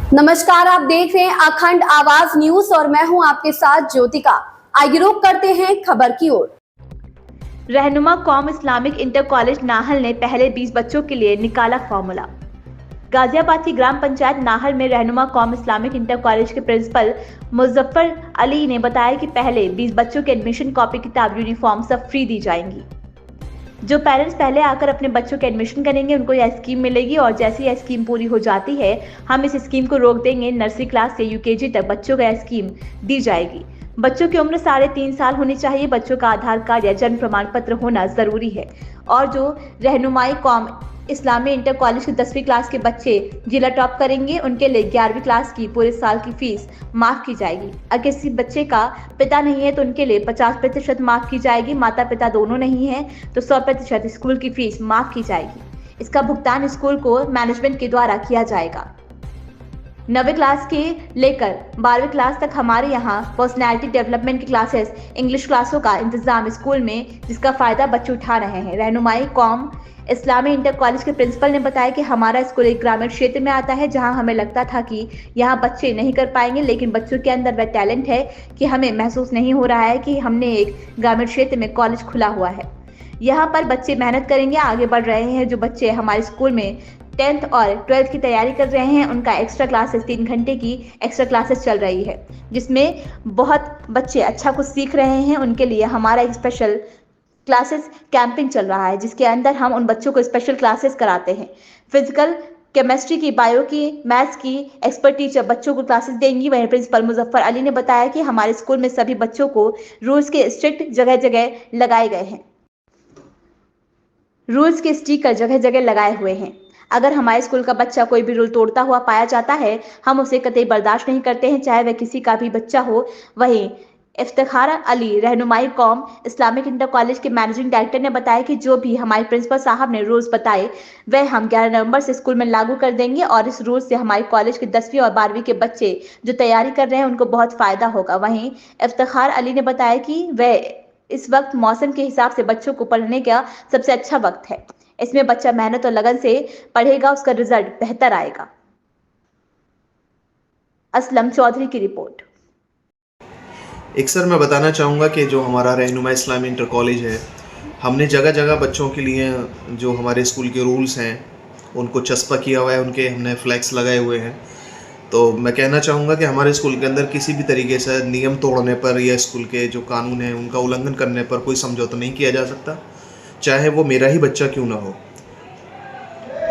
नमस्कार, आप देख रहे हैं अखंड आवाज न्यूज और मैं हूं आपके साथ ज्योतिका। आइए रुक करते हैं खबर की ओर। रहनुमा कौम इस्लामिक इंटर कॉलेज नाहल ने पहले 20 बच्चों के लिए निकाला फॉर्मूला। गाजियाबाद की ग्राम पंचायत नाहल में रहनुमा कौम इस्लामिक इंटर कॉलेज के प्रिंसिपल मुजफ्फर अली ने बताया कि पहले 20 बच्चों के एडमिशन, कॉपी किताब, यूनिफॉर्म सब फ्री दी जाएंगी। जो पेरेंट्स पहले आकर अपने बच्चों के एडमिशन करेंगे उनको यह स्कीम मिलेगी और जैसे यह स्कीम पूरी हो जाती है हम इस स्कीम को रोक देंगे। नर्सरी क्लास से यूकेजी तक बच्चों को यह स्कीम दी जाएगी। बच्चों की उम्र 3.5 साल होनी चाहिए। बच्चों का आधार कार्ड या जन्म प्रमाण पत्र होना जरूरी है। और जो रहनुमाई कौम इस्लामी इंटर कॉलेज के 10वीं क्लास के बच्चे जिला टॉप करेंगे उनके लिए 11वीं क्लास की पूरे साल की फीस माफ की जाएगी। अगर किसी बच्चे का पिता नहीं है तो उनके लिए 50% माफ की जाएगी। माता पिता दोनों नहीं है तो 100% स्कूल की फीस माफ की जाएगी। इसका भुगतान स्कूल को मैनेजमेंट के द्वारा किया जाएगा। 9वीं क्लास के लेकर 12वीं क्लास तक हमारे यहाँ पर्सनैलिटी डेवलपमेंट की क्लासेस, इंग्लिश क्लासों का इंतजाम स्कूल में, जिसका फायदा बच्चे उठा रहे हैं। रहनुमाई कौम इस्लामी इंटर कॉलेज के प्रिंसिपल ने बताया कि हमारा स्कूल एक ग्रामीण क्षेत्र में आता है जहां हमें लगता था कि यहाँ बच्चे नहीं कर पाएंगे, लेकिन बच्चों के अंदर वह टैलेंट है कि हमें महसूस नहीं हो रहा है कि हमने एक ग्रामीण क्षेत्र में कॉलेज खुला हुआ है। यहाँ पर बच्चे मेहनत करेंगे, आगे बढ़ रहे हैं। जो बच्चे हमारे स्कूल में 10th और 12th की तैयारी कर रहे हैं उनका एक्स्ट्रा क्लासेस 3 घंटे की एक्स्ट्रा क्लासेस चल रही है, जिसमें बहुत बच्चे अच्छा कुछ सीख रहे हैं। उनके लिए हमारा एक स्पेशल क्लासेस कैंपिंग चल रहा है जिसके अंदर हम उन बच्चों को स्पेशल क्लासेस कराते हैं। फिजिकल, केमिस्ट्री की, बायो की, मैथ्स की एक्सपर्ट टीचर बच्चों को क्लासेस देंगी। वहीं प्रिंसिपल मुजफ्फर अली ने बताया कि हमारे स्कूल में सभी बच्चों को रूल्स के स्ट्रिक्ट जगह जगह लगाए गए हैं। रूल्स के स्टिकर जगह जगह लगाए हुए हैं। अगर हमारे स्कूल का बच्चा कोई भी रूल तोड़ता हुआ पाया जाता है हम उसे कतई बर्दाश्त नहीं करते हैं, चाहे वह किसी का भी बच्चा हो। वहीं इफ्तिखार अली रहनुमाई कौम इस्लामिक इंटर कॉलेज के मैनेजिंग डायरेक्टर ने बताया कि जो भी हमारे प्रिंसिपल साहब ने रूल्स बताए वह हम 11 नवंबर से स्कूल में लागू कर देंगे और इस रूल से हमारे कॉलेज के 10वीं और 12वीं के बच्चे जो तैयारी कर रहे हैं उनको बहुत फायदा होगा। वहीं इफ्तिखार अली ने बताया कि वह इस वक्त मौसम के हिसाब से बच्चों को पढ़ने का सबसे अच्छा वक्त है। इसमें बच्चा मेहनत और लगन से पढ़ेगा, उसका रिजल्ट बेहतर आएगा। असलम चौधरी की रिपोर्ट। एक सर मैं बताना चाहूँगा कि जो हमारा रहनुमा इस्लामी इंटर कॉलेज है, हमने जगह जगह बच्चों के लिए जो हमारे स्कूल के रूल्स हैं उनको चस्पा किया हुआ है, उनके हमने फ्लैक्स लगाए हुए हैं। तो मैं कहना चाहूँगा कि हमारे स्कूल के अंदर किसी भी तरीके से नियम तोड़ने पर या स्कूल के जो कानून हैं उनका उल्लंघन करने पर कोई समझौता नहीं किया जा सकता, चाहे वो मेरा ही बच्चा क्यों ना हो।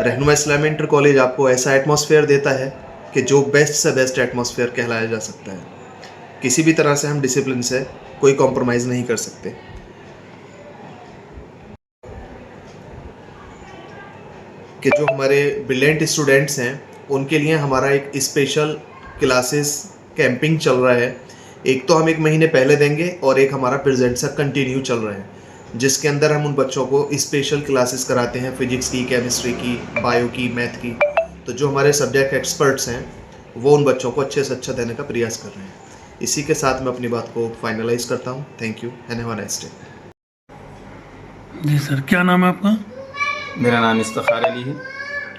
रहनुमा इस्लामी इंटर कॉलेज आपको ऐसा एटमॉस्फेयर देता है कि जो बेस्ट से बेस्ट एटमॉस्फेयर कहलाया जा सकता है। किसी भी तरह से हम डिसिप्लिन से कोई कॉम्प्रोमाइज़ नहीं कर सकते। कि जो हमारे ब्रिलियंट स्टूडेंट्स हैं उनके लिए हमारा एक स्पेशल क्लासेस कैंपिंग चल रहा है। एक तो हम 1 महीने पहले देंगे और एक हमारा प्रेजेंट से कंटिन्यू चल रहा है, जिसके अंदर हम उन बच्चों को स्पेशल क्लासेस कराते हैं, फिजिक्स की, केमिस्ट्री की, बायो की, मैथ की। तो जो हमारे सब्जेक्ट एक्सपर्ट्स हैं वो उन बच्चों को अच्छे से अच्छा देने का प्रयास कर रहे हैं। इसी के साथ मैं अपनी बात को फाइनलाइज करता हूँ। Thank you and have a nice day. जी सर, क्या नाम है आपका? मेरा नाम इफ्तिखार अली है।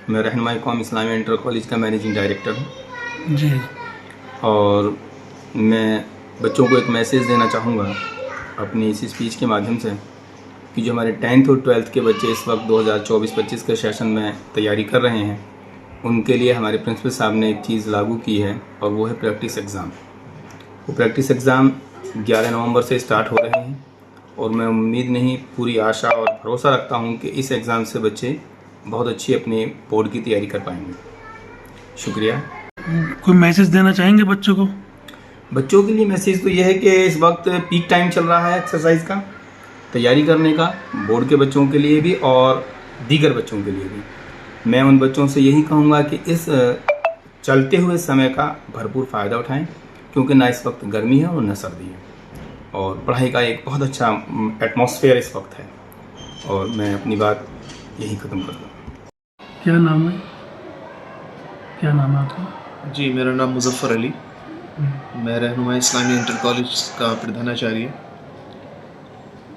मैं रहनुमाई कौम इस्लामी इंटर कॉलेज का मैनेजिंग डायरेक्टर हूँ जी। और मैं बच्चों को एक मैसेज देना चाहूँगा अपनी इस स्पीच के माध्यम से कि जो हमारे 10th और 12th के बच्चे इस वक्त 2024-25 के सेशन में तैयारी कर रहे हैं उनके लिए हमारे प्रिंसिपल साहब ने एक चीज़ लागू की है और वो है प्रैक्टिस एग्ज़ाम। वो प्रैक्टिस एग्ज़ाम 11 नवंबर से स्टार्ट हो रहे हैं और मैं उम्मीद नहीं, पूरी आशा और भरोसा रखता हूं कि इस एग्ज़ाम से बच्चे बहुत अच्छी अपने बोर्ड की तैयारी कर पाएंगे। शुक्रिया। कोई मैसेज देना चाहेंगे बच्चों को? बच्चों के लिए मैसेज तो यह है कि इस वक्त पीक टाइम चल रहा है एक्सरसाइज का, तैयारी करने का, बोर्ड के बच्चों के लिए भी और दीगर बच्चों के लिए भी। मैं उन बच्चों से यही कहूँगा कि इस चलते हुए समय का भरपूर फ़ायदा उठाएँ, क्योंकि ना इस वक्त गर्मी है और ना सर्दी है और पढ़ाई का एक बहुत अच्छा एटमॉस्फेयर इस वक्त है। और मैं अपनी बात यही ख़त्म करता हूँ। क्या नाम है? क्या नाम है आपका? जी, मेरा नाम मुजफ्फर अली, मैं रहनुमा इस्लामी इंटर कॉलेज का प्रधानाचार्य।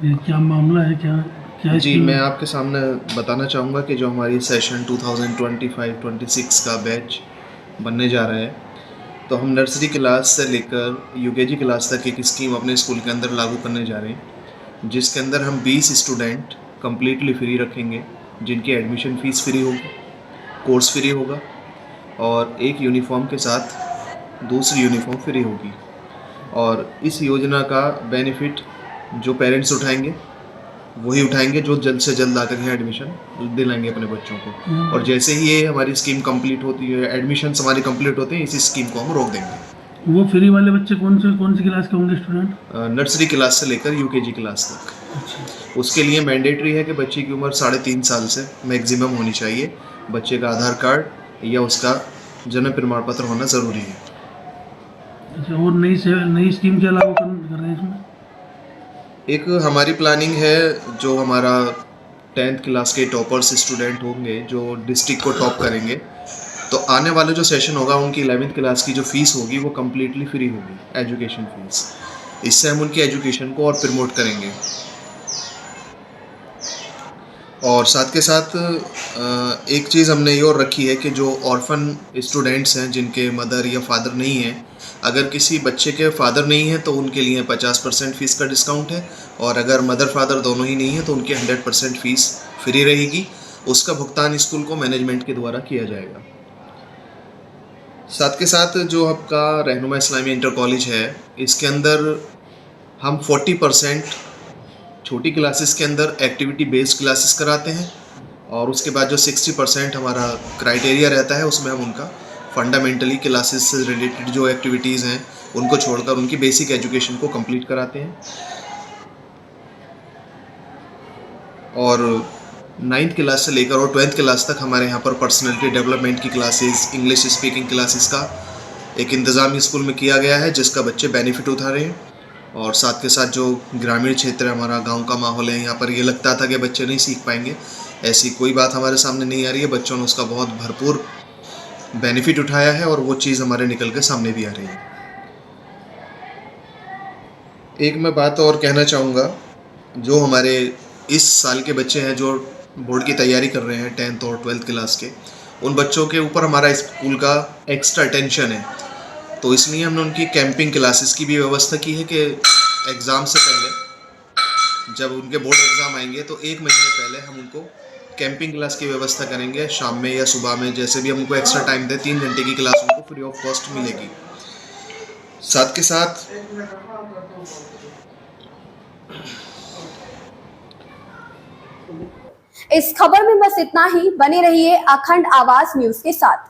ये क्या मामला है? क्या क्या जी, मैं आपके सामने बताना चाहूँगा कि जो हमारी सेशन 2025-26 का बैच बनने जा रहा है। तो हम नर्सरी क्लास से लेकर यूकेजी क्लास तक एक स्कीम अपने स्कूल के अंदर लागू करने जा रहे हैं, जिसके अंदर हम 20 स्टूडेंट कम्प्लीटली फ्री रखेंगे, जिनकी एडमिशन फ़ीस फ्री होगी, कोर्स फ्री होगा और एक यूनिफ़ॉर्म के साथ दूसरी यूनिफ़ॉर्म फ्री होगी। और इस योजना का बेनिफिट जो पेरेंट्स उठाएंगे वही उठाएंगे जो जल्द से जल्द आकर यहाँ एडमिशन दिलाएंगे अपने बच्चों को। और जैसे ही ये हमारी स्कीम कंप्लीट होती है, एडमिशन्स हमारी कंप्लीट होते हैं, इसी स्कीम को हम रोक देंगे। वो फ्री वाले बच्चे कौन सी क्लास के होंगे स्टूडेंट? नर्सरी क्लास से लेकर यूकेजी क्लास तक। अच्छा। उसके लिए मैंडेटरी है कि बच्चे की उम्र 3.5 साल से मैक्सिमम होनी चाहिए। बच्चे का आधार कार्ड या उसका जन्म प्रमाण पत्र होना ज़रूरी है। अच्छा, और नई स्कीम क्या लागू कर रहे हैं इसमें? एक हमारी प्लानिंग है, जो हमारा 10th क्लास के टॉपर्स स्टूडेंट होंगे जो डिस्ट्रिक्ट को टॉप करेंगे, तो आने वाला जो सेशन होगा उनकी 11th क्लास की जो फ़ीस होगी वो कम्प्लीटली फ्री होगी, एजुकेशन फ़ीस। इससे हम उनकी एजुकेशन को और प्रमोट करेंगे। और साथ के साथ एक चीज़ हमने ये और रखी है कि जो ऑर्फन स्टूडेंट्स हैं जिनके मदर या फादर नहीं हैं, अगर किसी बच्चे के फादर नहीं हैं तो उनके लिए 50% फ़ीस का डिस्काउंट है, और अगर मदर फादर दोनों ही नहीं हैं तो उनकी 100% फ़ीस फ्री रहेगी। उसका भुगतान स्कूल को मैनेजमेंट के द्वारा किया जाएगा। साथ के साथ जो आपका रहनुमा इस्लामी इंटर कॉलेज है, इसके अंदर हम 40% छोटी क्लासेस के अंदर एक्टिविटी बेस्ड क्लासेस कराते हैं, और उसके बाद जो 60% हमारा क्राइटेरिया रहता है उसमें हम उनका फंडामेंटली क्लासेस से रिलेटेड जो एक्टिविटीज़ हैं उनको छोड़कर उनकी बेसिक एजुकेशन को कंप्लीट कराते हैं। और 9th क्लास से लेकर और 12th क्लास तक हमारे यहाँ पर पर्सनैलिटी डेवलपमेंट की क्लासेस, इंग्लिश स्पीकिंग क्लासेस का एक इंतज़ाम स्कूल में किया गया है, जिसका बच्चे बेनिफिट उठा रहे हैं। और साथ के साथ जो ग्रामीण क्षेत्र है, हमारा गांव का माहौल है, यहाँ पर ये लगता था कि बच्चे नहीं सीख पाएंगे, ऐसी कोई बात हमारे सामने नहीं आ रही है। बच्चों ने उसका बहुत भरपूर बेनिफिट उठाया है और वो चीज़ हमारे निकल के सामने भी आ रही है। एक मैं बात और कहना चाहूँगा, जो हमारे इस साल के बच्चे हैं जो बोर्ड की तैयारी कर रहे हैं 10th और 12th क्लास के, उन बच्चों के ऊपर हमारा स्कूल का एक्स्ट्रा अटेंशन है। तो इसलिए हमने उनकी कैंपिंग क्लासेस की भी व्यवस्था की है कि एग्ज़ाम से पहले जब उनके बोर्ड एग्ज़ाम आएंगे तो 1 महीने पहले हम उनको कैंपिंग क्लास की व्यवस्था करेंगे, शाम में या सुबह में, जैसे भी हम उनको एक्स्ट्रा टाइम दें। 3 घंटे की क्लास उनको फ्री ऑफ कॉस्ट मिलेगी। साथ के साथ इस खबर में बस इतना ही। बने रहिए अखंड आवाज न्यूज के साथ।